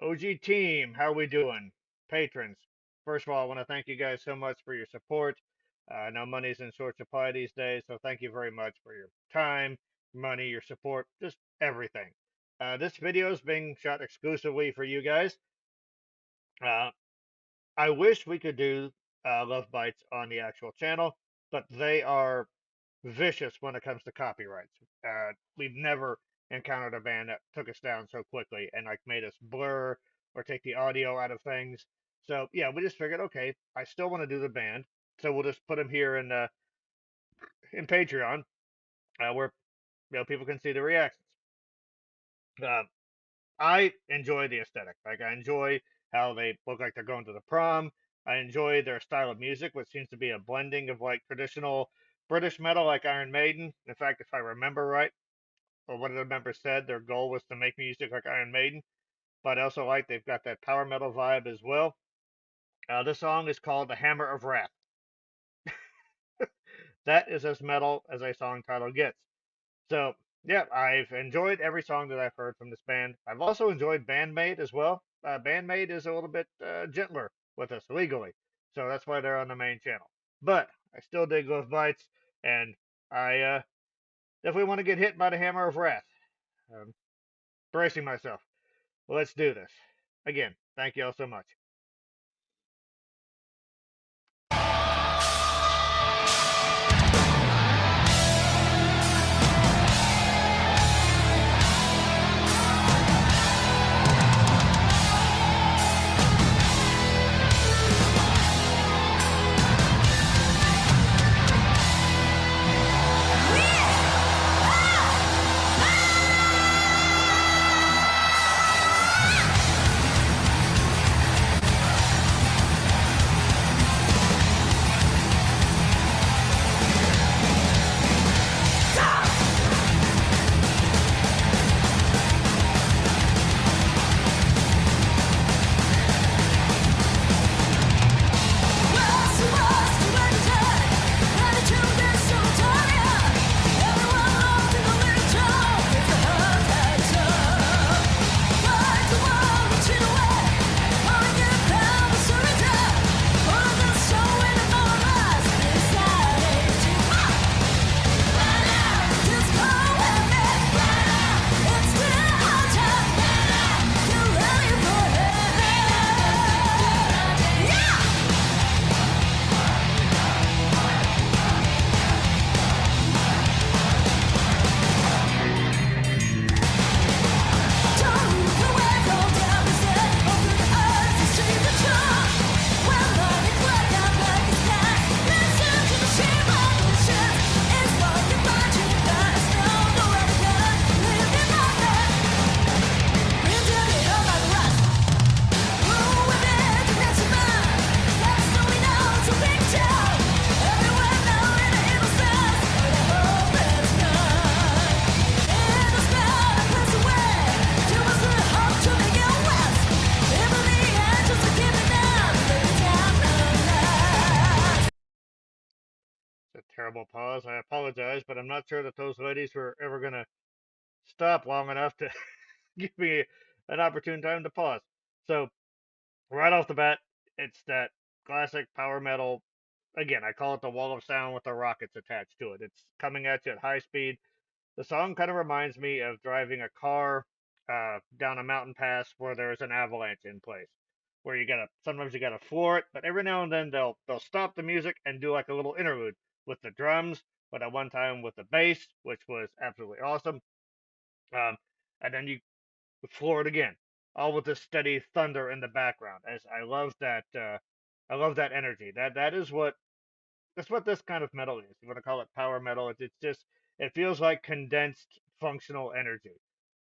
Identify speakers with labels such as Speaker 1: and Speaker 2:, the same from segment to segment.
Speaker 1: OG team, how we doing? Patrons, first of all, I want to thank you guys so much for your support. I know money's in short supply these days, so thank you very much for your time, money, your support, just everything. This video is being shot exclusively for you guys. Uh, I wish we could do Lovebites on the actual channel, but they are vicious when it comes to copyrights. We've never encountered a band that took us down so quickly and like made us blur or take the audio out of things. So yeah, we just figured, okay, I still want to do the band, so we'll just put them here in Patreon, where people can see the reactions. Uh, I enjoy the aesthetic. Like I enjoy how they look like they're going to the prom. I enjoy their style of music, which seems to be a blending of like traditional British metal, like Iron Maiden. In fact, if I remember right, or one of the members said their goal was to make music like Iron Maiden, but I also like they've got that power metal vibe as well. This song is called The Hammer of Wrath. That is as metal as a song title gets. So, yeah, I've enjoyed every song that I've heard from this band. I've also enjoyed Bandmate as well. Bandmate is a little bit gentler with us legally, so that's why they're on the main channel. But I still dig Lovebites, and I definitely want to get hit by the Hammer of Wrath. Um, bracing myself. Let's do this. Again, thank you all so much. It's a terrible pause. I apologize, but I'm not sure that those ladies were ever going to stop long enough to give me an opportune time to pause. So, right off the bat, it's that classic power metal. Again, I call it the wall of sound with the rockets attached to it. It's coming at you at high speed. The song kind of reminds me of driving a car down a mountain pass where there's an avalanche in place, where you gotta sometimes you gotta floor it, but every now and then they'll stop the music and do like a little interlude with the drums, but at one time with the bass, which was absolutely awesome. Um, and then you floor it again, all with this steady thunder in the background. As I love that energy. That's what this kind of metal is. You want to call it power metal? It's just it feels like condensed functional energy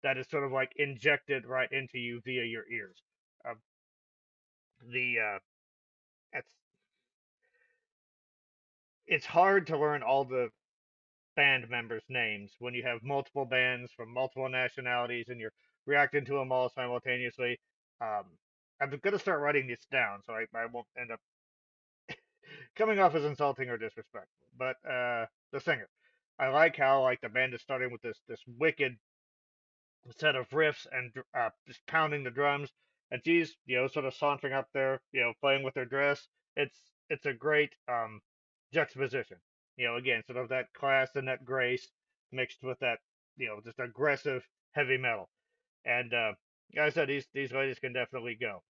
Speaker 1: that is sort of like injected right into you via your ears. Uh, the it's it's hard to learn all the band members' names when you have multiple bands from multiple nationalities and you're reacting to them all simultaneously. Um, I'm gonna start writing this down so I won't end up coming off as insulting or disrespectful. But the singer, I like how like the band is starting with this wicked set of riffs and just pounding the drums. and she's sort of sauntering up there, playing with her dress. It's a great juxtaposition. Again, sort of that class and that grace mixed with that just aggressive heavy metal. And like I said, these ladies can definitely go.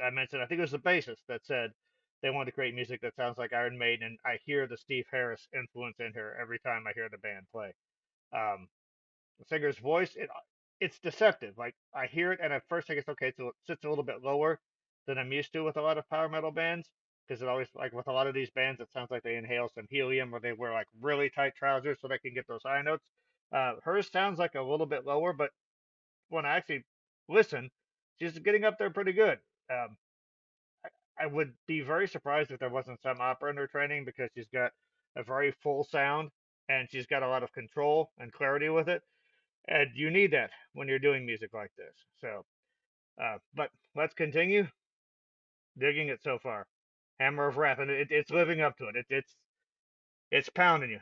Speaker 1: I mentioned, I think it was the bassist that said they wanted to create music that sounds like Iron Maiden, and I hear the Steve Harris influence in her every time I hear the band play. Um, the singer's voice, it's deceptive. Like I hear it, and at first I guess okay, so it sits a little bit lower than I'm used to with a lot of power metal bands, because it always like with a lot of these bands, it sounds like they inhale some helium or they wear like really tight trousers so they can get those high notes. Hers sounds like a little bit lower, but when I actually listen, she's getting up there pretty good. Um, I would be very surprised if there wasn't some opera in her training because she's got a very full sound and she's got a lot of control and clarity with it. And you need that when you're doing music like this. So, but let's continue digging it so far. Hammer of Wrath, and it's living up to it. It's pounding you.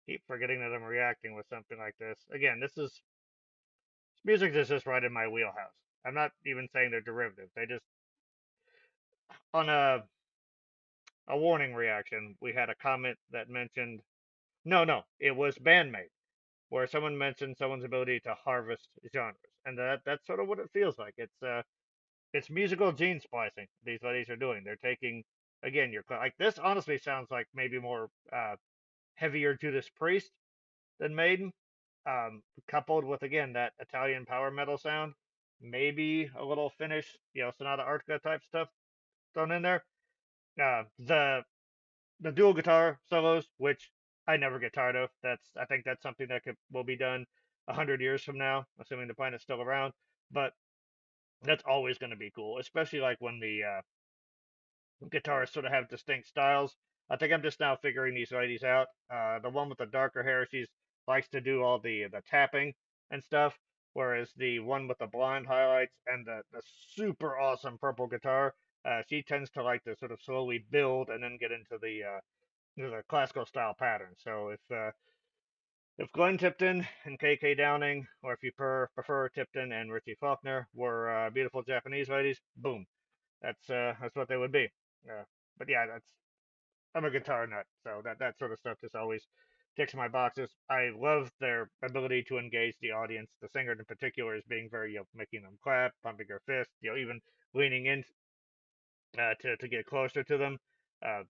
Speaker 1: Keep forgetting that I'm reacting with something like this. Again, this is music that's just right in my wheelhouse. I'm not even saying they're derivative. They just on a warning reaction, we had a comment that mentioned no, it was bandmate, where someone mentioned someone's ability to harvest genres, and that's sort of what it feels like. It's musical gene splicing these ladies are doing. They're taking again your like this honestly sounds like maybe more heavier Judas Priest than Maiden, coupled with again that Italian power metal sound, maybe a little Finnish, Sonata Arctica type stuff thrown in there. The dual guitar solos, which I never get tired of. I think that's something that will be done 100 years from now, assuming the planet's still around. But that's always going to be cool, especially like when the guitarists sort of have distinct styles. I think I'm just now figuring these ladies out. The one with the darker hair, she likes to do all the tapping and stuff, whereas the one with the blonde highlights and the super awesome purple guitar, she tends to like to sort of slowly build and then get into the classical style pattern. So if Glenn Tipton and KK Downing, or if you prefer Tipton and Richie Faulkner, were beautiful Japanese ladies, boom, that's what they would be. Uh, but yeah, I'm a guitar nut, so that sort of stuff just always ticks my boxes. I love their ability to engage the audience. The singer in particular is being very, making them clap, pumping her fist, even leaning in to get closer to them. Uh,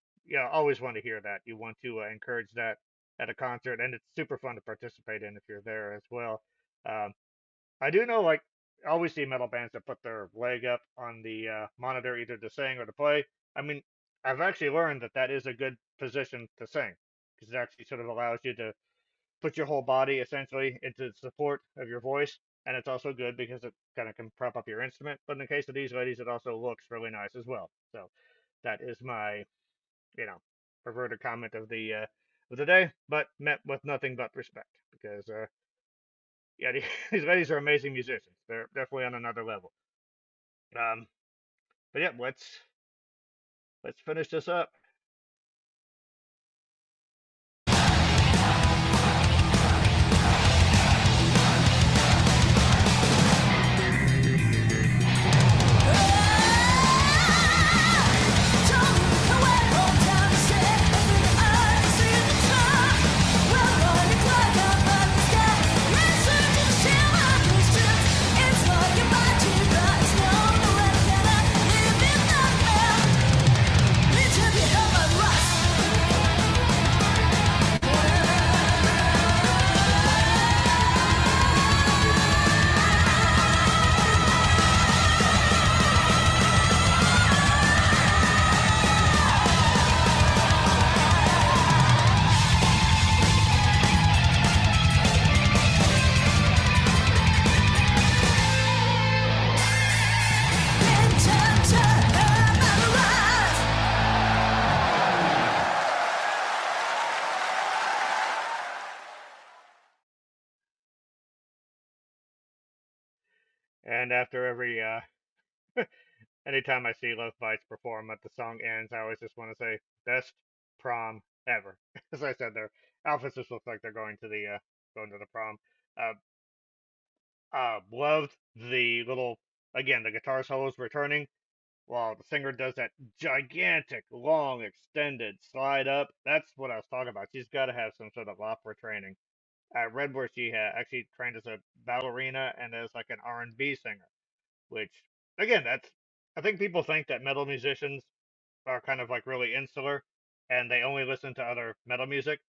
Speaker 1: always want to hear that. You want to encourage that at a concert, and it's super fun to participate in if you're there as well. Um, I do know, like, I always see metal bands that put their leg up on the monitor either to sing or to play. I mean, I've actually learned that is a good position to sing because it actually sort of allows you to put your whole body essentially into support of your voice. And it's also good because it kind of can prop up your instrument. But in the case of these ladies, it also looks really nice as well. So that is my, you know, perverted comment of the day, but met with nothing but respect because yeah, these ladies are amazing musicians. They're definitely on another level. Um, but yeah, let's finish this up. And after every anytime I see Lovebites perform, at the song ends, I always just want to say best prom ever. As I said, their outfits just look like they're going to the prom. Uh, Loved the little again the guitar solos returning while the singer does that gigantic, long, extended slide up. That's what I was talking about. She's got to have some sort of opera training. I read where she actually trained as a ballerina and as like an R&B singer, which again, that's I think people think that metal musicians are kind of like really insular and they only listen to other metal music.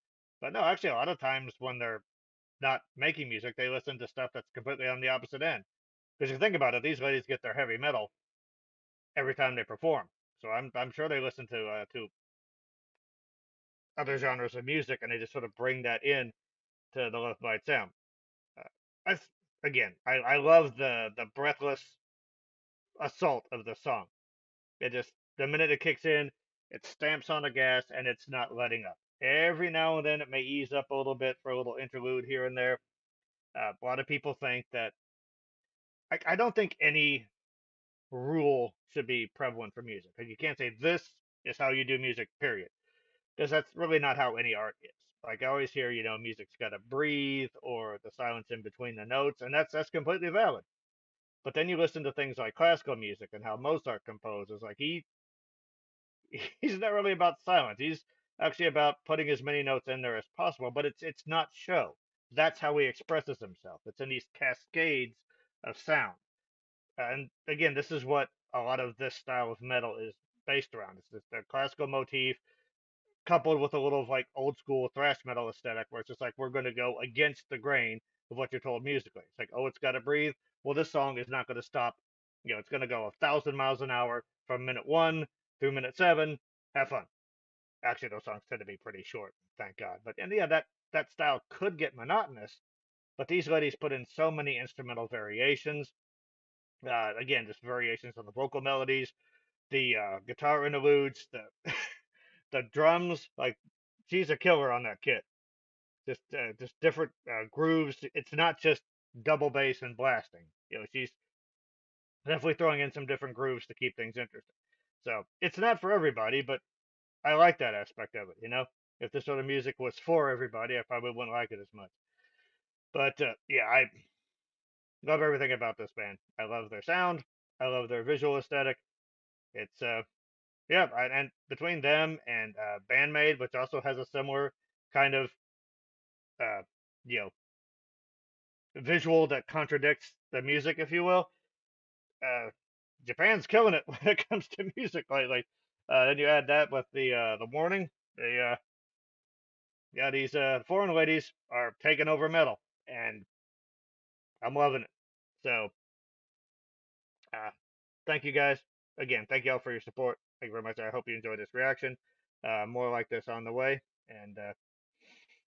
Speaker 1: But no, actually, a lot of times when they're not making music, they listen to stuff that's completely on the opposite end. Because you think about it, these ladies get their heavy metal every time they perform. So I'm sure they listen to other genres of music and they just sort of bring that in to the Left Bite sound. Uh, I again, I love the breathless assault of the song. It just the minute it kicks in, it stamps on the gas and it's not letting up. Every now and then it may ease up a little bit for a little interlude here and there. A lot of people think that I don't think any rule should be prevalent for music. Like you can't say this is how you do music, period, because that's really not how any art is. Like I always hear, music's got to breathe or the silence in between the notes, and that's completely valid. But then you listen to things like classical music and how Mozart composes. Like he's not really about silence. He's actually about putting as many notes in there as possible. But it's not show. That's how he expresses himself. It's in these cascades of sound. And again, this is what a lot of this style of metal is based around. It's the classical motif coupled with a little like old school thrash metal aesthetic where it's just like we're going to go against the grain of what you're told musically. It's like, oh, it's got to breathe. Well, this song is not going to stop. It's going to go 1,000 miles an hour from minute one through minute seven. Have fun. Actually, those songs tend to be pretty short, thank God. But and yeah, that style could get monotonous. But these ladies put in so many instrumental variations. Again, just variations on the vocal melodies, the guitar interludes, the the drums. Like she's a killer on that kit. Just different grooves. It's not just double bass and blasting. She's definitely throwing in some different grooves to keep things interesting. So it's not for everybody, but I like that aspect of it. If this sort of music was for everybody, I probably wouldn't like it as much. But yeah, I love everything about this band. I love their sound. I love their visual aesthetic. It's yeah, and between them and Bandmade, which also has a similar kind of uh, you know visual that contradicts the music, if you will. Uh, Japan's killing it when it comes to music lately. Then you add that with the Warning. Yeah, these foreign ladies are taking over metal, and I'm loving it. So uh, thank you guys again. Thank you all for your support. Thank you very much. I hope you enjoyed this reaction. more like this on the way. And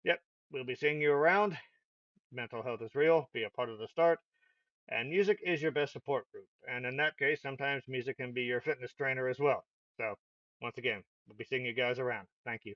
Speaker 1: yep, we'll be seeing you around. Mental health is real. Be a part of the start. And music is your best support group. And in that case, sometimes music can be your fitness trainer as well. So, once again, we'll be seeing you guys around. Thank you.